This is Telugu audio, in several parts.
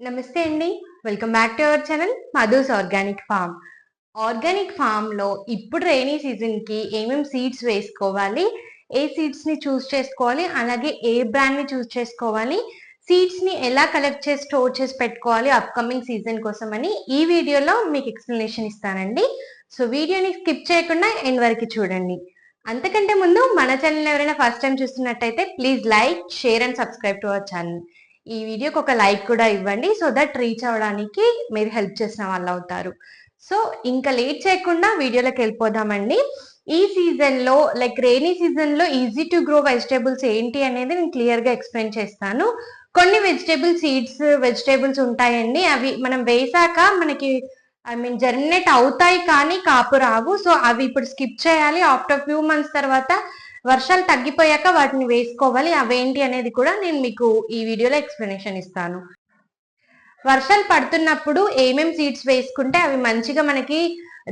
నమస్తే అండి. Welcome back to our channel Madhu's organic farm. Organic ఫామ్‌లో ఇప్పుడు రెయినీ సీజన్‌కి ఏమేం సీడ్స్ వేసుకోవాలి? ఏ సీడ్స్‌ని చూస్ చేసుకోవాలి? అలాగే ఏ బ్రాండ్‌ని చూస్ చేసుకోవాలి? సీడ్స్‌ని ఎలా కలెక్ట్ చేసి స్టోర్ చేసి పెట్టుకోవాలి అప్‌కమింగ్ సీజన్ కోసమని ఈ వీడియోలో మీకు ఎక్స్‌ప్లనేషన్ ఇస్తానండి. సో వీడియోని స్కిప్ చేయకుండా ఎండ్ వరకు చూడండి. అంతకంటే ముందు మన ఛానల్ ఎవరైనా ఫస్ట్ టైం చూస్తున్నట్టయితే please like, share and subscribe to our channel. ఈ వీడియోకి ఒక లైక్ కూడా ఇవ్వండి సో దట్ రీచ్ అవ్వడానికి మీరు హెల్ప్ చేసిన వాళ్ళు అవుతారు. సో ఇంకా లేట్ చేయకుండా వీడియోలోకి వెళ్ళిపోదామండి. ఈ సీజన్ లో లైక్ రెయినీ సీజన్ లో ఈజీ టు గ్రో వెజిటేబుల్స్ ఏంటి అనేది నేను క్లియర్ గా ఎక్స్ప్లెయిన్ చేస్తాను. కొన్ని వెజిటేబుల్ సీడ్స్ వెజిటేబుల్స్ ఉంటాయండి, అవి మనం వేసాక మనకి జర్మినేట్ అవుతాయి కానీ కాపు రావు. సో అవి ఇప్పుడు స్కిప్ చేయాలి. ఆఫ్టర్ ఫ్యూ మంత్స్ తర్వాత వర్షాలు తగ్గిపోయాక వాటిని వేసుకోవాలి. అవేంటి అనేది కూడా నేను మీకు ఈ వీడియోలో ఎక్స్ప్లెనేషన్ ఇస్తాను. వర్షాలు పడుతున్నప్పుడు ఏమేం సీడ్స్ వేసుకుంటే అవి మంచిగా మనకి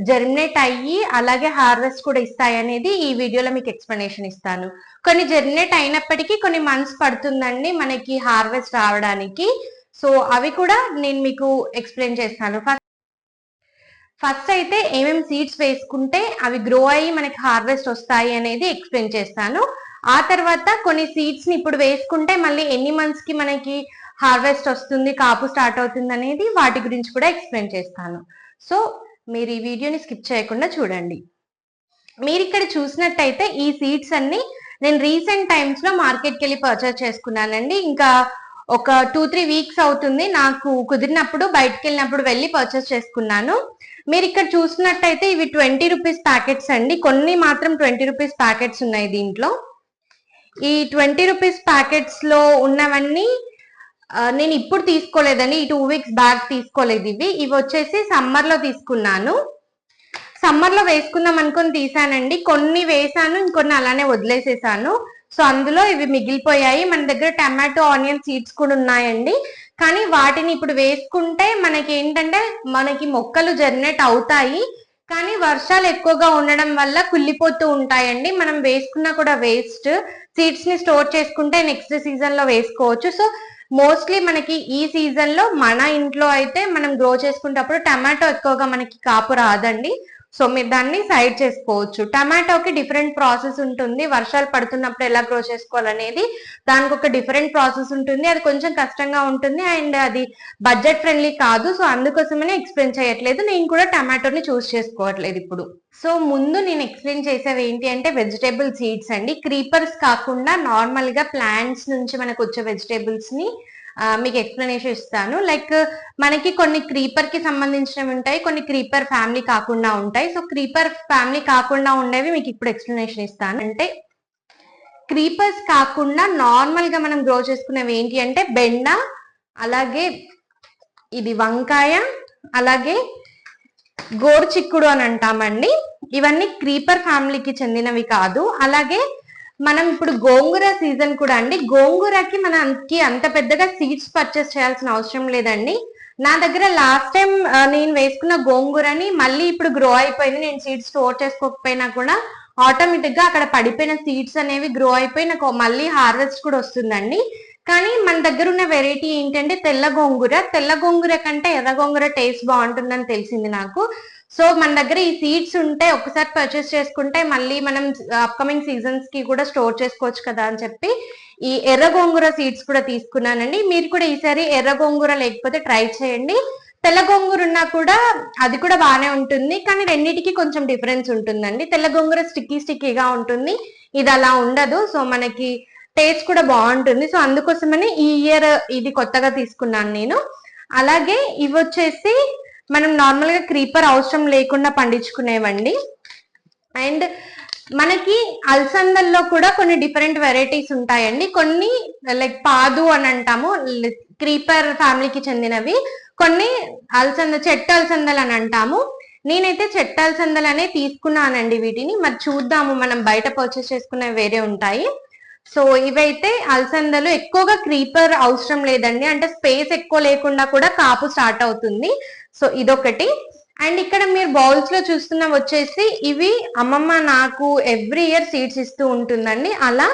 జర్మినేట్ అయ్యి అలాగే హార్వెస్ట్ కూడా ఇస్తాయి అనేది ఈ వీడియోలో మీకు ఎక్స్ప్లెనేషన్ ఇస్తాను. కొన్ని జర్మినేట్ అయినప్పటికీ కొన్ని మంత్స్ పడుతుందండి మనకి హార్వెస్ట్ రావడానికి. సో అవి కూడా నేను మీకు ఎక్స్ప్లెయిన్ చేస్తాను. ఫస్ట్ అయితే ఏమేమి సీడ్స్ వేసుకుంటే అవి గ్రో అయ్యి మనకి హార్వెస్ట్ వస్తాయి అనేది ఎక్స్ప్లెయిన్ చేస్తాను. ఆ తర్వాత కొన్ని సీడ్స్ ని ఇప్పుడు వేసుకుంటే మళ్ళీ ఎన్ని మంత్స్ కి మనకి హార్వెస్ట్ వస్తుంది, కాపు స్టార్ట్ అవుతుంది అనేది వాటి గురించి కూడా ఎక్స్ప్లెయిన్ చేస్తాను. సో మీరు ఈ వీడియోని స్కిప్ చేయకుండా చూడండి. మీరు ఇక్కడ చూసినట్టయితే ఈ సీడ్స్ అన్ని నేను రీసెంట్ టైమ్స్ లో మార్కెట్కి వెళ్ళి పర్చేస్ చేసుకున్నానండి. ఇంకా ఒక 2-3 వీక్స్ అవుతుంది, నాకు కుదిరినప్పుడు బయటకు వెళ్ళినప్పుడు వెళ్ళి పర్చేస్ చేసుకున్నాను. మీరు ఇక్కడ చూసినట్టయితే ఇవి 20 రూపీస్ ప్యాకెట్స్ అండి. కొన్ని మాత్రం 20 రూపీస్ ప్యాకెట్స్ ఉన్నాయి దీంట్లో. ఈ 20 రూపీస్ ప్యాకెట్స్ లో ఉన్నవన్నీ నేను ఇప్పుడు తీసుకోలేదండి, ఈ 2 వీక్స్ బ్యాక్ తీసుకోలేదు. ఇవి వచ్చేసి సమ్మర్ లో తీసుకున్నాను. సమ్మర్ లో వేసుకుందాం అనుకుని తీసానండి. కొన్ని వేసాను, ఇంకొన్ని అలానే వదిలేసేసాను. సో అందులో ఇవి మిగిలిపోయాయి. మన దగ్గర టమాటో ఆనియన్ సీడ్స్ కూడా ఉన్నాయండి, కానీ వాటిని ఇప్పుడు వేసుకుంటే మనకి ఏంటంటే మనకి మొక్కలు జర్మినేట్ అవుతాయి కానీ వర్షాలు ఎక్కువగా ఉండడం వల్ల కుళ్ళిపోతూ ఉంటాయండి. మనం వేసుకున్నా కూడా వేస్ట్. సీడ్స్ ని స్టోర్ చేసుకుంటే నెక్స్ట్ సీజన్ లో వేసుకోవచ్చు. సో మోస్ట్లీ మనకి ఈ సీజన్ లో మన ఇంట్లో అయితే మనం గ్రో చేసుకునేటప్పుడు టమాటో ఎక్కువగా మనకి కాపు రాదండి. సో మీరు దాన్ని సైడ్ చేసుకోవచ్చు. టమాటోకి డిఫరెంట్ ప్రాసెస్ ఉంటుంది. వర్షాలు పడుతున్నప్పుడు ఎలా గ్రో చేసుకోవాలనేది దానికి ఒక డిఫరెంట్ ప్రాసెస్ ఉంటుంది. అది కొంచెం కష్టంగా ఉంటుంది అండ్ అది బడ్జెట్ ఫ్రెండ్లీ కాదు. సో అందుకోసమనే ఎక్స్ప్లెయిన్ చేయట్లేదు. నేను కూడా టమాటోని చూస్ చేసుకోవట్లేదు ఇప్పుడు. సో ముందు నేను ఎక్స్ప్లెయిన్ చేసేవి ఏంటి అంటే వెజిటేబుల్ సీడ్స్ అండి. క్రీపర్స్ కాకుండా నార్మల్ గా ప్లాంట్స్ నుంచి మనకు వచ్చే వెజిటేబుల్స్ ని మీకు ఎక్స్ప్లెనేషన్ ఇస్తాను. లైక్ మనకి కొన్ని క్రీపర్ కి సంబంధించినవి ఉంటాయి, కొన్ని క్రీపర్ ఫ్యామిలీ కాకుండా ఉంటాయి. సో క్రీపర్ ఫ్యామిలీ కాకుండా ఉండేవి మీకు ఇప్పుడు ఎక్స్ప్లెనేషన్ ఇస్తాను. అంటే క్రీపర్స్ కాకుండా నార్మల్ గా మనం గ్రో చేసుకునేవి ఏంటి అంటే బెండ, అలాగే ఇది వంకాయ, అలాగే గోరు చిక్కుడు అని అంటామండి. ఇవన్నీ క్రీపర్ ఫ్యామిలీకి చెందినవి కాదు. అలాగే మనం ఇప్పుడు గోంగూర సీజన్ కూడా అండి. గోంగూరకి మనకి అంత పెద్దగా సీడ్స్ పర్చేస్ చేయాల్సిన అవసరం లేదండి. నా దగ్గర లాస్ట్ టైం నేను వేసుకున్న గోంగూరని మళ్ళీ ఇప్పుడు గ్రో అయిపోయింది. నేను సీడ్స్ స్టోర్ చేసుకోకపోయినా కూడా ఆటోమేటిక్ గా అక్కడ పడిపోయిన సీడ్స్ అనేవి గ్రో అయిపోయి నాకు మళ్ళీ హార్వెస్ట్ కూడా వస్తుందండి. కానీ మన దగ్గర ఉన్న వెరైటీ ఏంటంటే తెల్ల గోంగూర. తెల్ల గోంగూర కంటే ఎర్ర గోంగూర టేస్ట్ బాగుంటుందని తెలిసింది నాకు. సో మన దగ్గర ఈ సీడ్స్ ఉంటే ఒకసారి పర్చేస్ చేసుకుంటే మళ్ళీ మనం అప్కమింగ్ సీజన్స్ కి కూడా స్టోర్ చేసుకోవచ్చు కదా అని చెప్పి ఈ ఎర్ర గోంగూర సీడ్స్ కూడా తీసుకున్నానండి. మీరు కూడా ఈసారి ఎర్ర గోంగూర లేకపోతే ట్రై చేయండి. తెల్ల గోంగూర ఉన్నా కూడా అది కూడా బాగానే ఉంటుంది, కానీ రెండింటికి కొంచెం డిఫరెన్స్ ఉంటుందండి. తెల్ల గోంగూర స్టిక్కీగా ఉంటుంది, ఇది అలా ఉండదు. సో మనకి టేస్ట్ కూడా బాగుంటుంది. సో అందుకోసమని ఈ ఇయర్ ఇది కొత్తగా తీసుకున్నాను నేను. అలాగే ఇవి వచ్చేసి మనం నార్మల్ గా క్రీపర్ అవసరం లేకుండా పండించుకునేవండి. అండ్ మనకి అలసందల్లో కూడా కొన్ని డిఫరెంట్ వెరైటీస్ ఉంటాయండి. కొన్ని లైక్ పాదు అని అంటాము, క్రీపర్ ఫ్యామిలీకి చెందినవి. కొన్ని చెట్టు అలసందలు అని అంటాము. నేనైతే చెట్టు అలసందలు అనే తీసుకున్నానండి వీటిని. మరి చూద్దాము, మనం బయట పర్చేస్ చేసుకునే వేరే ఉంటాయి. సో ఇవైతే అలసందలు ఎక్కువగా క్రీపర్ అవసరం లేదండి, అంటే స్పేస్ ఎక్కువ లేకుండా కూడా కాపు స్టార్ట్ అవుతుంది. సో ఇదొకటి. అండ్ ఇక్కడ మీరు బౌల్స్ లో చూస్తున్న వచ్చేసి ఇవి అమ్మమ్మ నాకు ఎవ్రీ ఇయర్ సీడ్స్ ఇస్తూ ఉంటుందండి. అలా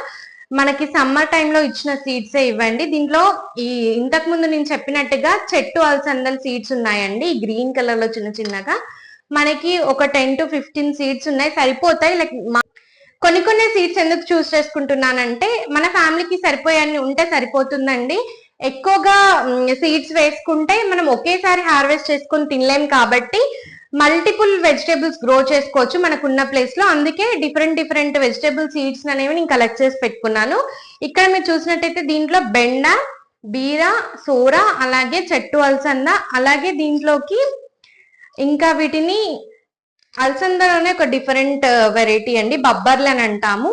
మనకి సమ్మర్ టైంలో ఇచ్చిన సీడ్సే ఇవ్వండి. దీంట్లో ఈ ఇంతకు ముందు నేను చెప్పినట్టుగా చెట్టు అలసందల సీడ్స్ ఉన్నాయండి, గ్రీన్ కలర్ లో చిన్న చిన్నగా. మనకి ఒక 10 to 15 సీడ్స్ ఉన్నాయి, సరిపోతాయి. లైక్ కొన్ని కొన్ని సీడ్స్ ఎందుకు చూస్ చేసుకుంటున్నానంటే మన ఫ్యామిలీకి సరిపోయాన్ని ఉంటే సరిపోతుందండి. ఎక్కువగా సీడ్స్ వేసుకుంటే మనం ఒకేసారి హార్వెస్ట్ చేసుకొని తినలేం కాబట్టి మల్టిపుల్ వెజిటేబుల్స్ గ్రో చేసుకోవచ్చు మనకున్న ప్లేస్ లో. అందుకే డిఫరెంట్ డిఫరెంట్ వెజిటేబుల్ సీడ్స్ అనేవి నేను కలెక్ట్ చేసి పెట్టుకున్నాను. ఇక్కడ మీరు చూసినట్టయితే దీంట్లో బెండ, బీర, సోర, అలాగే చెట్టు అలసంద, అలాగే దీంట్లోకి ఇంకా వీటిని అలసందలోనే ఒక డిఫరెంట్ వెరైటీ అండి, బబ్బర్లు అని అంటాము,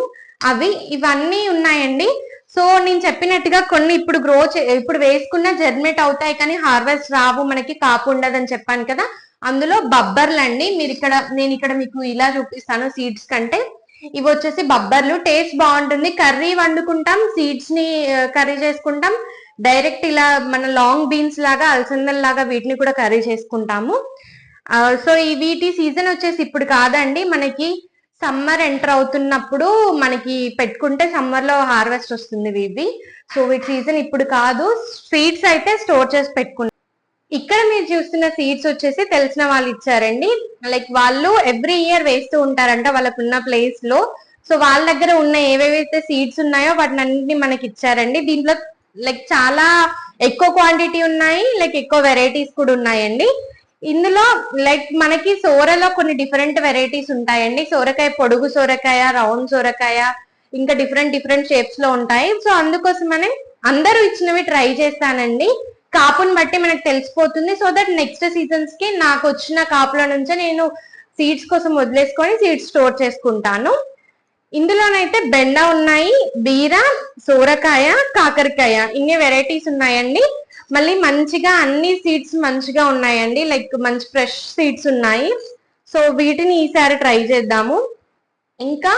అవి ఇవన్నీ ఉన్నాయండి. సో నేను చెప్పినట్టుగా కొన్ని ఇప్పుడు ఇప్పుడు వేసుకున్న జర్మినేట్ అవుతాయి కానీ హార్వెస్ట్ రావు, మనకి కాపు ఉండదని చెప్పాను కదా. అందులో బబ్బర్లు అండి. నేను ఇక్కడ మీకు ఇలా చూపిస్తాను. సీడ్స్ కంటే ఇవి వచ్చేసి బబ్బర్లు. టేస్ట్ బాగుంటుంది, కర్రీ వండుకుంటాం, సీడ్స్ ని కర్రీ చేసుకుంటాం, డైరెక్ట్ ఇలా మన లాంగ్ బీన్స్ లాగా అలసందల్ లాగా వీటిని కూడా కర్రీ చేసుకుంటాము. సో ఈ వీటి సీజన్ వచ్చేసి ఇప్పుడు కాదండి, మనకి సమ్మర్ ఎంటర్ అవుతున్నప్పుడు మనకి పెట్టుకుంటే సమ్మర్ లో హార్వెస్ట్ వస్తుంది ఇవి. సో వీటి సీజన్ ఇప్పుడు కాదు. సీడ్స్ అయితే స్టోర్ చేసి పెట్టుకున్నాం. ఇక్కడ మీరు చూస్తున్న సీడ్స్ వచ్చేసి తెలిసిన వాళ్ళు ఇచ్చారండి. లైక్ వాళ్ళు ఎవ్రీ ఇయర్ వేస్తూ ఉంటారంట వాళ్ళకున్న ప్లేస్ లో. సో వాళ్ళ దగ్గర ఉన్న ఏవేవైతే సీడ్స్ ఉన్నాయో వాటిని అన్నింటినీ మనకి ఇచ్చారండి. దీంట్లో లైక్ చాలా ఎక్కువ క్వాంటిటీ ఉన్నాయి, లైక్ ఎక్కువ వెరైటీస్ కూడా ఉన్నాయండి. ఇందులో లైక్ మనకి సోరలో కొన్ని డిఫరెంట్ వెరైటీస్ ఉంటాయండి. సోరకాయ, పొడుగు సోరకాయ, రౌండ్ సోరకాయ, ఇంకా డిఫరెంట్ డిఫరెంట్ షేప్స్ లో ఉంటాయి. సో అందుకోసమనే అందరూ ఇచ్చినవి ట్రై చేస్తానండి. కాపుని బట్టి మనకు తెలిసిపోతుంది. సో దట్ నెక్స్ట్ సీజన్స్ కి నాకు వచ్చిన కాపుల నుంచే నేను సీడ్స్ కోసం వదిలేసుకొని సీడ్స్ స్టోర్ చేసుకుంటాను. ఇందులోనైతే బెండ ఉన్నాయి, బీర, సోరకాయ, కాకరకాయ, ఇన్ని వెరైటీస్ ఉన్నాయండి. మళ్ళీ మంచిగా అన్ని సీడ్స్ మంచిగా ఉన్నాయండి, లైక్ మంచి ఫ్రెష్ సీడ్స్ ఉన్నాయి. సో వీటిని ఈసారి ట్రై చేద్దాము. ఇంకా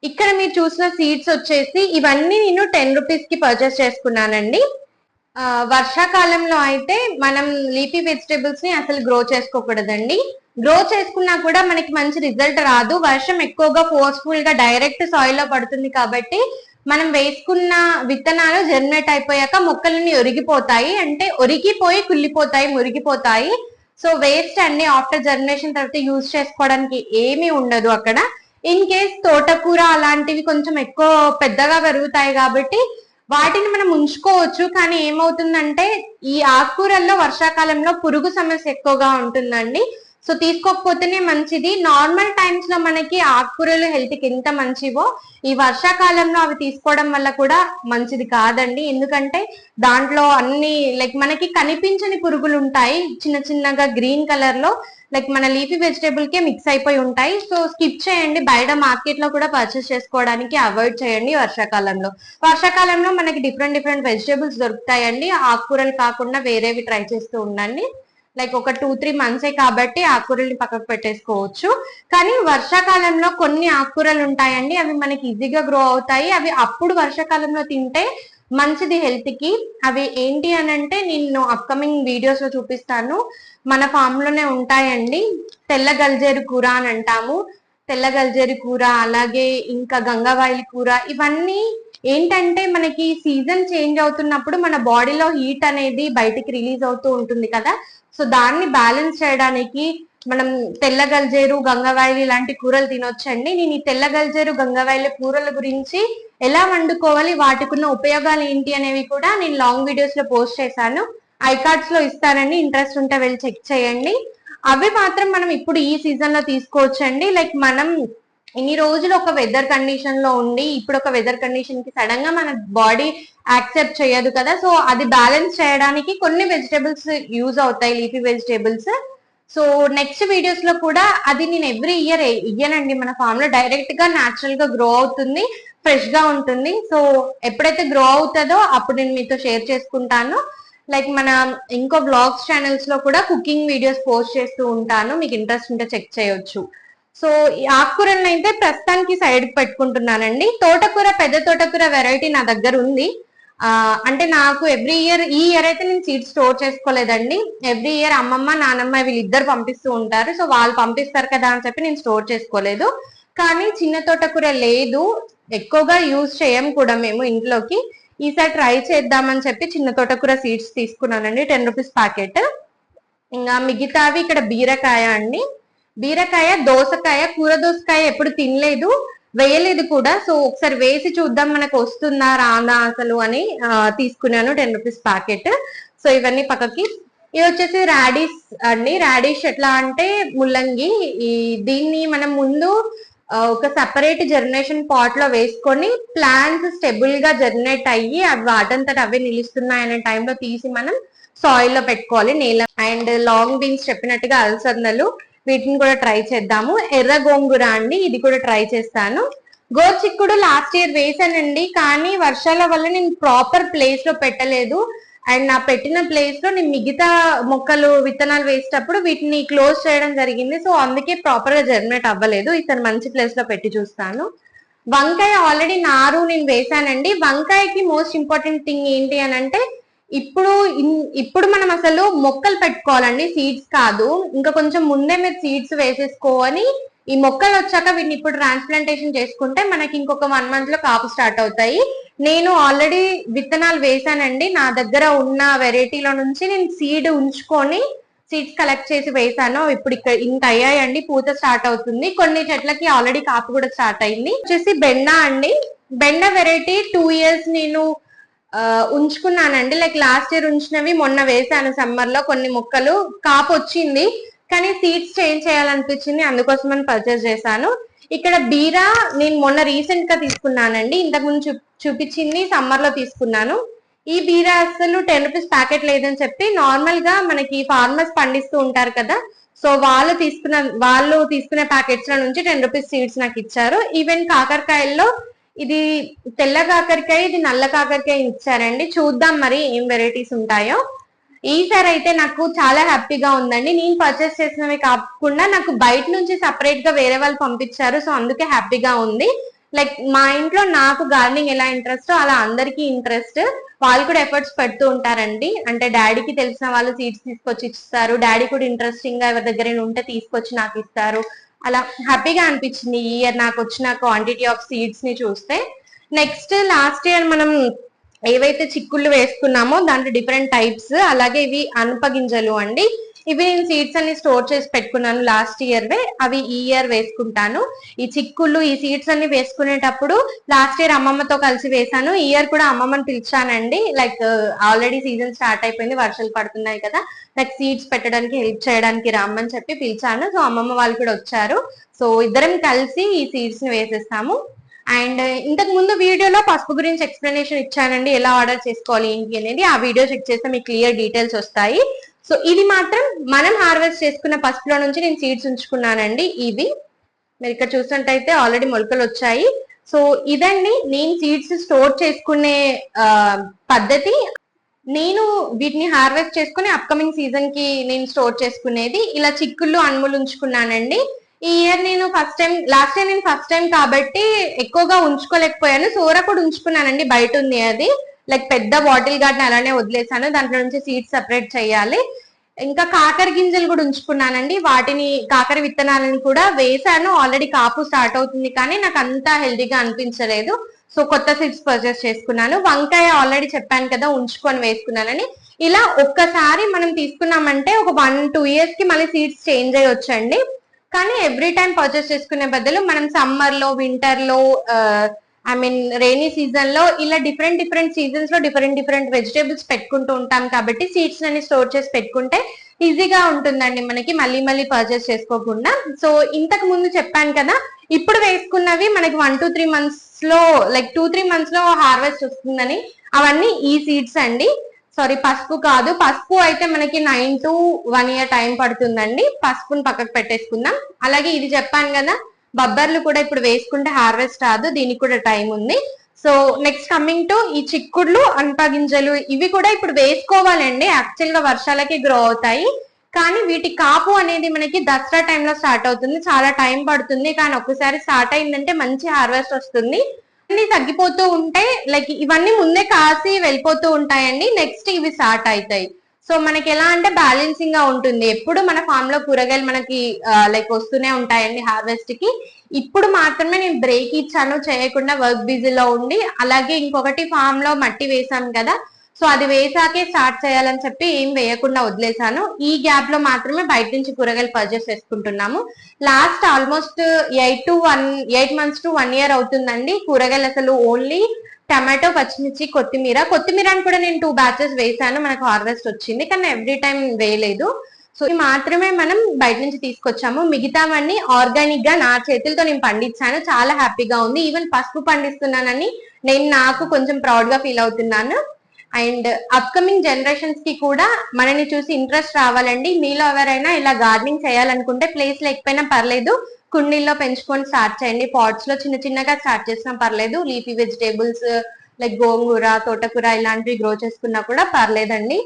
ఇక్కడ మీరు చూసిన సీడ్స్ వచ్చేసి ఇవన్నీ నేను 10 రూపీస్ కి పర్చేస్ చేసుకున్నానండి. వర్షాకాలంలో అయితే మనం లీఫీ వెజిటేబుల్స్ ని అసలు గ్రో చేసుకోకూడదండి. గ్రో చేసుకున్నా కూడా మనకి మంచి రిజల్ట్ రాదు. వర్షం ఎక్కువగా ఫోర్స్ఫుల్ గా డైరెక్ట్ సాయిల్ లో పడుతుంది కాబట్టి మనం వేసుకున్న విత్తనాలు జర్మినేట్ అయిపోయాక మొక్కలన్నీ ఒరిగిపోతాయి, అంటే ఒరిగిపోయి కుళ్ళిపోతాయి, మురిగిపోతాయి. సో వేస్ట్ అన్ని ఆఫ్టర్ జర్మినేషన్ తర్వాత యూజ్ చేసుకోవడానికి ఏమీ ఉండదు అక్కడ. ఇన్ కేస్ తోటకూర అలాంటివి కొంచెం ఎక్కువ పెద్దగా పెరుగుతాయి కాబట్టి వాటిని మనం ఉంచుకోవచ్చు. కానీ ఏమవుతుందంటే ఈ ఆకుకూరల్లో వర్షాకాలంలో పురుగు సమస్య ఎక్కువగా ఉంటుందండి. సో తీసుకోకపోతేనే మంచిది. నార్మల్ టైమ్స్ లో మనకి ఆకుకూరలు హెల్త్ కి ఎంత మంచివో ఈ వర్షాకాలంలో అవి తీసుకోవడం వల్ల కూడా మంచిది కాదండి. ఎందుకంటే దాంట్లో అన్ని లైక్ మనకి కనిపించని పురుగులు ఉంటాయి, చిన్న చిన్నగా గ్రీన్ కలర్ లో, లైక్ మన లీఫీ వెజిటేబుల్ కే మిక్స్ అయిపోయి ఉంటాయి. సో స్కిప్ చేయండి, బయట మార్కెట్ లో కూడా పర్చేస్ చేసుకోవడానికి అవాయిడ్ చేయండి. వర్షాకాలంలో మనకి డిఫరెంట్ డిఫరెంట్ వెజిటేబుల్స్ దొరుకుతాయండి. ఆకుకూరలు కాకుండా వేరేవి ట్రై చేస్తూ ఉండండి. లైక్ ఒక 2-3 మంత్సే కాబట్టి ఆకుకూరల్ని పక్కకు పెట్టేసుకోవచ్చు. కానీ వర్షాకాలంలో కొన్ని ఆకుకూరలు ఉంటాయండి, అవి మనకి ఈజీగా గ్రో అవుతాయి. అవి అప్పుడు వర్షాకాలంలో తింటే మంచిది హెల్త్ కి. అవి ఏంటి అని అంటే నేను అప్కమింగ్ వీడియోస్ లో చూపిస్తాను. మన ఫామ్ లోనే ఉంటాయండి. తెల్ల గల్జేరు కూర అని అంటాము, తెల్ల గల్జేరు కూర, అలాగే ఇంకా గంగవాయిలి కూర. ఇవన్నీ ఏంటంటే మనకి సీజన్ చేంజ్ అవుతున్నప్పుడు మన బాడీలో హీట్ అనేది బయటికి రిలీజ్ అవుతూ ఉంటుంది కదా. సో దాన్ని బ్యాలెన్స్ చేయడానికి మనం తెల్ల గల్జేరు, గంగవాయిలి ఇలాంటి కూరలు తినొచ్చండి. నేను ఈ తెల్ల గల్జేరు, గంగవాయిలి కూరల గురించి ఎలా వండుకోవాలి, వాటికున్న ఉపయోగాలు ఏంటి అనేవి కూడా నేను లాంగ్ వీడియోస్ లో పోస్ట్ చేశాను. ఐకార్డ్స్ లో ఇస్తానండి, ఇంట్రెస్ట్ ఉంటే వెళ్ళి చెక్ చేయండి. అవి మాత్రం మనం ఇప్పుడు ఈ సీజన్ లో తీసుకోవచ్చండి. లైక్ మనం ఇన్ని రోజులు ఒక వెదర్ కండిషన్ లో ఉండి ఇప్పుడు ఒక వెదర్ కండిషన్ కి సడన్ గా మన బాడీ యాక్సెప్ట్ చేయదు కదా. సో అది బ్యాలెన్స్ చేయడానికి కొన్ని వెజిటేబుల్స్ యూజ్ అవుతాయి, leafy vegetables. So next videos లో కూడా అది నేను ఎవ్రీ ఇయర్ ఇయ్యనండి. మన ఫామ్ లో డైరెక్ట్ గా న్యాచురల్ గా గ్రో అవుతుంది, ఫ్రెష్ గా ఉంటుంది. సో ఎప్పుడైతే గ్రో అవుతుందో అప్పుడు నేను మీతో షేర్ చేసుకుంటాను. లైక్ మన ఇంకో బ్లాగ్స్ ఛానల్స్ లో కూడా కుకింగ్ వీడియోస్ పోస్ట్ చేస్తూ ఉంటాను, మీకు ఇంట్రెస్ట్ ఉంటే చెక్ చేయొచ్చు. సో ఈ ఆకుకూరలను అయితే ప్రస్తుతానికి సైడ్ పెట్టుకుంటున్నానండి. తోటకూర, పెద్ద తోటకూర వెరైటీ నా దగ్గర ఉంది. అంటే నాకు ఎవ్రీ ఇయర్, ఈ ఇయర్ అయితే నేను సీడ్స్ స్టోర్ చేసుకోలేదండి. ఎవ్రీ ఇయర్ అమ్మమ్మ, నానమ్మ వీళ్ళిద్దరు పంపిస్తూ ఉంటారు. సో వాళ్ళు పంపిస్తారు కదా అని చెప్పి నేను స్టోర్ చేసుకోలేదు. కానీ చిన్న తోటకూర లేదు, ఎక్కువగా యూజ్ చేయం కూడా మేము ఇంట్లోకి. ఈసారి ట్రై చేద్దామని చెప్పి చిన్న తోటకూర సీడ్స్ తీసుకున్నానండి, 10 రూపీస్ ప్యాకెట్. ఇంకా మిగతావి ఇక్కడ బీరకాయ అండి. బీరకాయ, దోసకాయ, కూర దోసకాయ ఎప్పుడు తినలేదు, వేయలేదు కూడా. సో ఒకసారి వేసి చూద్దాం మనకు వస్తుందా రాదా అసలు అని తీసుకున్నాను, 10 రూపీస్ ప్యాకెట్. సో ఇవన్నీ పక్కకి. ఇది వచ్చేసి రాడిష్ అండి. రాడిష్ ఎట్లా అంటే ముల్లంగి. దీన్ని మనం ముందు ఒక సపరేట్ జర్మినేషన్ పాట్ లో వేసుకొని ప్లాంట్స్ స్టెబుల్ గా జర్మినేట్ అయ్యి అవి వాటంతట అవే నిలుస్తున్నాయి అనే టైంలో తీసి మనం సాయిల్ లో పెట్టుకోవాలి, నేల. అండ్ లాంగ్ బీన్స్ చెప్పినట్టుగా అలసందలు, వీటిని కూడా ట్రై చేద్దాము. ఎర్ర గోంగూర అండి, ఇది కూడా ట్రై చేస్తాను. గోర్చిక్కుడు లాస్ట్ ఇయర్ వేసానండి, కానీ వర్షాల వల్ల నేను ప్రాపర్ ప్లేస్ లో పెట్టలేదు. అండ్ నా పెట్టిన ప్లేస్ లో నేను మిగతా మొక్కలు విత్తనాలు వేసేటప్పుడు వీటిని క్లోజ్ చేయడం జరిగింది. సో అందుకే ప్రాపర్ గా జర్మినేట్ అవ్వలేదు. ఇతను మంచి ప్లేస్ లో పెట్టి చూస్తాను. వంకాయ ఆల్రెడీ నారు నేను వేసానండి. వంకాయకి మోస్ట్ ఇంపార్టెంట్ థింగ్ ఏంటి అని అంటే, ఇప్పుడు మనం అసలు మొక్కలు పెట్టుకోవాలండి, సీడ్స్ కాదు. ఇంకా కొంచెం ముందే మీరు సీడ్స్ వేసేసుకోవాలి. ఈ మొక్కలు వచ్చాక వీటిని ఇప్పుడు ట్రాన్స్ప్లాంటేషన్ చేసుకుంటే మనకి ఇంకొక 1 month లో కాపు స్టార్ట్ అవుతాయి. నేను ఆల్రెడీ విత్తనాలు వేసానండి. నా దగ్గర ఉన్న వెరైటీలో నుంచి నేను సీడ్ ఉంచుకొని సీడ్స్ కలెక్ట్ చేసి వేసాను. ఇప్పుడు ఇక్కడ ఇంత అయ్యాయండి, పూత స్టార్ట్ అవుతుంది. కొన్ని చెట్లకి ఆల్రెడీ కాపు కూడా స్టార్ట్ అయింది. వచ్చేసి బెండ అండి. బెండ వెరైటీ 2 years నేను ఉంచుకున్నానండి. లైక్ లాస్ట్ ఇయర్ ఉంచినవి మొన్న వేసాను సమ్మర్ లో. కొన్ని మొక్కలు కాపు వచ్చింది, కానీ సీడ్స్ చేంజ్ చేయాలనిపించింది, అందుకోసమని పర్చేస్ చేశాను. ఇక్కడ బీరా నేను మొన్న రీసెంట్ గా తీసుకున్నానండి. ఇంతకు ముందు చూపించింది సమ్మర్ లో తీసుకున్నాను. ఈ బీరా అసలు 10 రూపీస్ ప్యాకెట్ లేదని చెప్పి నార్మల్ గా మనకి ఫార్మర్స్ పండిస్తూ ఉంటారు కదా, సో వాళ్ళు తీసుకునే ప్యాకెట్స్ లో నుంచి 10 రూపీస్ సీడ్స్ నాకు ఇచ్చారు. ఈవెన్ కాకరకాయల్లో ఇది తెల్ల కాకరకాయ, ఇది నల్ల కాకరకాయ ఇచ్చారండి. చూద్దాం మరి ఏం వెరైటీస్ ఉంటాయో. ఈసారి అయితే నాకు చాలా హ్యాపీగా ఉందండి. నేను పర్చేస్ చేసినవి కాకుండా నాకు బయట నుంచి సపరేట్ గా వేరే వాళ్ళు పంపించారు. సో అందుకే హ్యాపీగా ఉంది. లైక్ మా ఇంట్లో నాకు గార్డెనింగ్ ఎలా ఇంట్రెస్ట్ అలా అందరికీ ఇంట్రెస్ట్. వాళ్ళు కూడా ఎఫర్ట్స్ పెడుతూ ఉంటారండి. అంటే డాడీకి తెలిసిన వాళ్ళు సీడ్స్ తీసుకొచ్చి ఇస్తారు, డాడీ కూడా ఇంట్రెస్టింగ్ గా ఎవరి దగ్గర ఉంటే తీసుకొచ్చి నాకు ఇస్తారు. అలా హ్యాపీగా అనిపించింది ఈ ఇయర్ నాకు వచ్చిన క్వాంటిటీ ఆఫ్ సీడ్స్ ని చూస్తే. నెక్స్ట్ లాస్ట్ ఇయర్ మనం ఏవైతే చిక్కుళ్ళు వేసుకున్నామో దాంట్లో డిఫరెంట్ టైప్స్, అలాగే ఇవి అనపగింజలు అండి. ఇవి నేను సీడ్స్ అన్ని స్టోర్ చేసి పెట్టుకున్నాను లాస్ట్ ఇయర్ వే, అవి ఈ ఇయర్ వేసుకుంటాను. ఈ చిక్కుళ్ళు ఈ సీడ్స్ అన్ని వేసుకునేటప్పుడు లాస్ట్ ఇయర్ అమ్మమ్మతో కలిసి వేసాను. ఈ ఇయర్ కూడా అమ్మమ్మని పిలిచానండి. లైక్ ఆల్రెడీ సీజన్ స్టార్ట్ అయిపోయింది, వర్షాలు పడుతున్నాయి కదా, లైక్ సీడ్స్ పెట్టడానికి హెల్ప్ చేయడానికి రమ్మని చెప్పి పిలిచాను. సో అమ్మమ్మ వాళ్ళు కూడా వచ్చారు. సో ఇద్దరం కలిసి ఈ సీడ్స్ ని వేసేస్తాము. అండ్ ఇంతకు ముందు వీడియోలో పసుపు గురించి ఎక్స్ప్లెనేషన్ ఇచ్చానండి, ఎలా ఆర్డర్ చేసుకోవాలి ఏంటి అనేది. ఆ వీడియో చెక్ చేస్తే మీకు క్లియర్ డీటెయిల్స్ వస్తాయి. సో ఇది మాత్రం మనం హార్వెస్ట్ చేసుకున్న పసుపులో నుంచి నేను సీడ్స్ ఉంచుకున్నానండి. ఇవి మీరు ఇక్కడ చూసినట్టయితే ఆల్రెడీ మొలకలు వచ్చాయి. సో ఇదండి నేను సీడ్స్ స్టోర్ చేసుకునే పద్ధతి. నేను వీటిని హార్వెస్ట్ చేసుకుని అప్కమింగ్ సీజన్ కి నేను స్టోర్ చేసుకునేది. ఇలా చిక్కుళ్ళు అనుములు ఉంచుకున్నానండి. ఈ ఇయర్ నేను లాస్ట్ ఇయర్ నేను ఫస్ట్ టైం కాబట్టి ఎక్కువగా ఉంచుకోలేకపోయాను. సోర కూడా ఉంచుకున్నానండి, బయట ఉంది అది. లైక్ పెద్ద బాటిల్ గార్డ్ని అలానే వదిలేసాను, దాంట్లో నుంచి సీడ్స్ సెపరేట్ చేయాలి. ఇంకా కాకర గింజలు కూడా ఉంచుకున్నానండి. వాటిని కాకర విత్తనాలను కూడా వేసాను. ఆల్రెడీ కాపు స్టార్ట్ అవుతుంది, కానీ నాకు అంత హెల్దీగా అనిపించలేదు. సో కొత్త సీడ్స్ పర్చేస్ చేసుకున్నాను. వంకాయ ఆల్రెడీ చెప్పాను కదా ఉంచుకొని వేసుకున్నానని. ఇలా ఒక్కసారి మనం తీసుకున్నామంటే ఒక 1-2 years కి మళ్ళీ సీడ్స్ చేంజ్ అయ్యొచ్చండి. కానీ ఎవ్రీ టైం పర్చేస్ చేసుకునే బదులు మనం సమ్మర్ లో, వింటర్ లో, రెయినీ సీజన్ లో ఇలా డిఫరెంట్ సీజన్స్ లో డిఫరెంట్ వెజిటేబుల్స్ పెట్టుకుంటూ ఉంటాం కాబట్టి సీడ్స్ అన్ని స్టోర్ చేసి పెట్టుకుంటే ఈజీగా ఉంటుందండి మనకి, మళ్ళీ పర్చేస్ చేసుకోకుండా. సో ఇంతకు ముందు చెప్పాను కదా, ఇప్పుడు వేసుకున్నవి మనకి 1-3 months లో, లైక్ 2-3 months లో హార్వెస్ట్ వస్తుందని. అవన్నీ ఈ సీడ్స్ అండి. సారీ, పసుపు కాదు. పసుపు అయితే మనకి 9 to 1 year టైం పడుతుందండి. పసుపుని పక్కకు పెట్టేసుకుందాం. అలాగే ఇది చెప్పాను కదా, బబ్బర్లు కూడా ఇప్పుడు వేసుకుంటే హార్వెస్ట్ రాదు, దీనికి కూడా టైం ఉంది. సో నెక్స్ట్ కమింగ్ టు ఈ చిక్కుడులు, అనపగింజలు, ఇవి కూడా ఇప్పుడు వేసుకోవాలండి. యాక్చువల్ గా వర్షాలకి గ్రో అవుతాయి, కానీ వీటి కాపు అనేది మనకి దసరా టైంలో స్టార్ట్ అవుతుంది. చాలా టైం పడుతుంది, కానీ ఒక్కసారి స్టార్ట్ అయిందంటే మంచి హార్వెస్ట్ వస్తుంది. తగ్గిపోతూ ఉంటే లైక్ ఇవన్నీ ముందే కాసి వెళ్ళిపోతూ ఉంటాయండి, నెక్స్ట్ ఇవి స్టార్ట్ అవుతాయి. సో మనకి ఎలా అంటే బ్యాలెన్సింగ్ గా ఉంటుంది. ఎప్పుడు మన ఫామ్ లో కూరగాయలు మనకి లైక్ వస్తూనే ఉంటాయండి హార్వెస్ట్ కి. ఇప్పుడు మాత్రమే నేను బ్రేక్ ఇచ్చాను చేయకుండా వర్క్ బిజీలో ఉండి. అలాగే ఇంకొకటి ఫామ్ లో మట్టి వేసాను కదా, సో అది వేసాకే స్టార్ట్ చేయాలని చెప్పి ఏం వేయకుండా వదిలేసాను. ఈ గ్యాప్ లో మాత్రమే బయట నుంచి కూరగాయలు పర్చేస్ చేసుకుంటున్నాము. Last almost 8 months to 1 year అవుతుందండి. కూరగాయలు అసలు ఓన్లీ టమాటో, పచ్చిమిర్చి, కొత్తిమీరని కూడా నేను 2 batches వేసాను. మనకు హార్వెస్ట్ వచ్చింది, కానీ ఎవ్రీ టైం వేయలేదు. సో ఇవి మాత్రమే మనం బయట నుంచి తీసుకొచ్చాము. మిగతావన్నీ ఆర్గానిక్ గా నా చేతులతో నేను పండించాను. చాలా హ్యాపీగా ఉంది. ఈవెన్ పసుపు పండిస్తున్నానని నేను నాకు కొంచెం ప్రౌడ్ గా ఫీల్ అవుతున్నాను. అండ్ అప్కమింగ్ జనరేషన్స్ కి కూడా మనని చూసి ఇంట్రెస్ట్ రావాలండి. మీలో ఎవరైనా ఇలా గార్డెనింగ్ చేయాలనుకుంటే ప్లేస్ లేకపోయినా పర్లేదు, కుండీల్లో పెంచుకొని స్టార్ట్ చేయండి. పాట్స్ లో చిన్న చిన్నగా స్టార్ట్ చేసినా పర్లేదు. లీఫీ వెజిటేబుల్స్ లైక్ గోంగూర, తోటకూర ఇలాంటివి గ్రో చేసుకున్నా కూడా పర్లేదండి.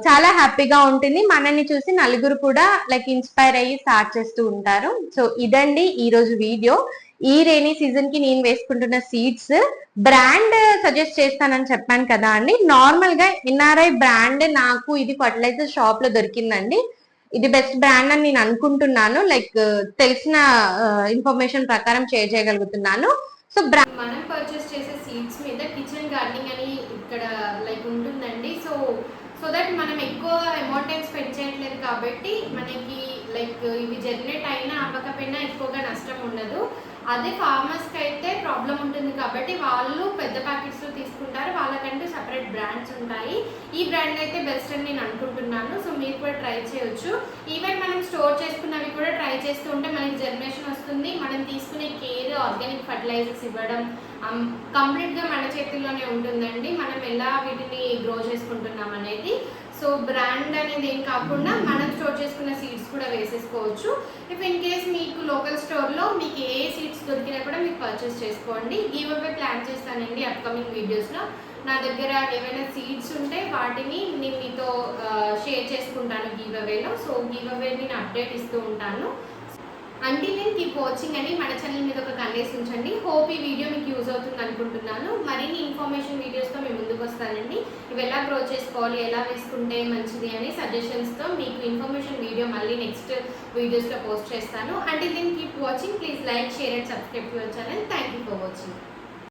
చాలా హ్యాపీగా ఉంటుంది. మనల్ని చూసి నలుగురు కూడా లైక్ ఇన్స్పైర్ అయ్యి స్టార్ట్ చేస్తూ ఉంటారు. సో ఇదండి ఈ రోజు వీడియో. ఈ రైనీ సీజన్ కి నేను వేసుకుంటున్న సీడ్స్ బ్రాండ్ సజెస్ట్ చేస్తానని చెప్పాను కదా అండి. నార్మల్ గా ఎన్ఆర్ఐ బ్రాండ్ నాకు ఇది ఫర్టిలైజర్ షాప్ లో దొరికిందండి. ఇది బెస్ట్ బ్రాండ్ అని నేను అనుకుంటున్నాను. లైక్ తెలిసిన ఇన్ఫర్మేషన్ ప్రకారం షేర్ చేయగలుగుతున్నాను. సో మనం పర్చేస్ చేసే సీడ్స్ మీద కిచెన్ గార్డెనింగ్ అని ఇక్కడ లైక్ ఉంటుందండి. సో దట్ మనం ఎక్కువ అమౌంట్ స్పెండ్ చేయట్లేదు కాబట్టి మనకి లైక్ ఇవి జనరేట్ అయినా అవ్వకపోయినా ఎక్కువగా నష్టం ఉండదు. అదే ఫార్మర్స్కి అయితే ప్రాబ్లం ఉంటుంది కాబట్టి వాళ్ళు పెద్ద ప్యాకెట్స్లో తీసుకుంటారు. వాళ్ళకంటూ సపరేట్ బ్రాండ్స్ ఉంటాయి. ఈ బ్రాండ్ అయితే బెస్ట్ అని నేను అనుకుంటున్నాను. సో మీరు కూడా ట్రై చేయొచ్చు. ఈవెన్ మనం స్టోర్ చేసుకున్నవి కూడా ట్రై చేస్తూ ఉంటే మనకి జనరేషన్ వస్తుంది. మనం తీసుకునే కేర్, ఆర్గానిక్ ఫర్టిలైజర్స్ ఇవ్వడం కంప్లీట్గా మన చేతుల్లోనే ఉంటుందండి. మనం ఎలా వీటిని గ్రో చేసుకుంటున్నాం అనేది. సో బ్రాండ్ అనేది ఏం కాకుండా మనం స్టోర్ చేసుకున్న సీడ్స్ కూడా వేసేసుకోవచ్చు. ఇఫ్ ఇన్ కేస్ మీకు లోకల్ స్టోర్లో మీకు ఏ సీడ్స్ దొరికినా కూడా మీరు పర్చేస్ చేసుకోండి. గివ్ అవే ప్లాన్ చేస్తానండి అప్కమింగ్ వీడియోస్లో. నా దగ్గర ఏమైనా సీడ్స్ ఉంటే వాటిని నేను మీతో షేర్ చేసుకుంటాను గివ్ అవేలో. సో గివ్ అవే నేను అప్డేట్ ఇస్తూ ఉంటాను. అంటిల్ దెన్ కీప్ వాచింగ్ అని మన ఛానల్ మీద ఒక కన్నేసి ఉంచండి. హోప్ ఈ వీడియో మీకు యూజ్ అవుతుంది అనుకుంటున్నాను. మరిన్ని ఇన్ఫర్మేషన్ వీడియోస్తో మేము ముందుకు వస్తానండి. ఇవి ఎలా గ్రో చేసుకోవాలి, ఎలా వేసుకుంటే మంచిది అని సజెషన్స్తో మీకు ఇన్ఫర్మేషన్ వీడియో మళ్ళీ నెక్స్ట్ వీడియోస్లో పోస్ట్ చేస్తాను. Until then keep watching. Please like, share and subscribe to your channel. Thank you for watching.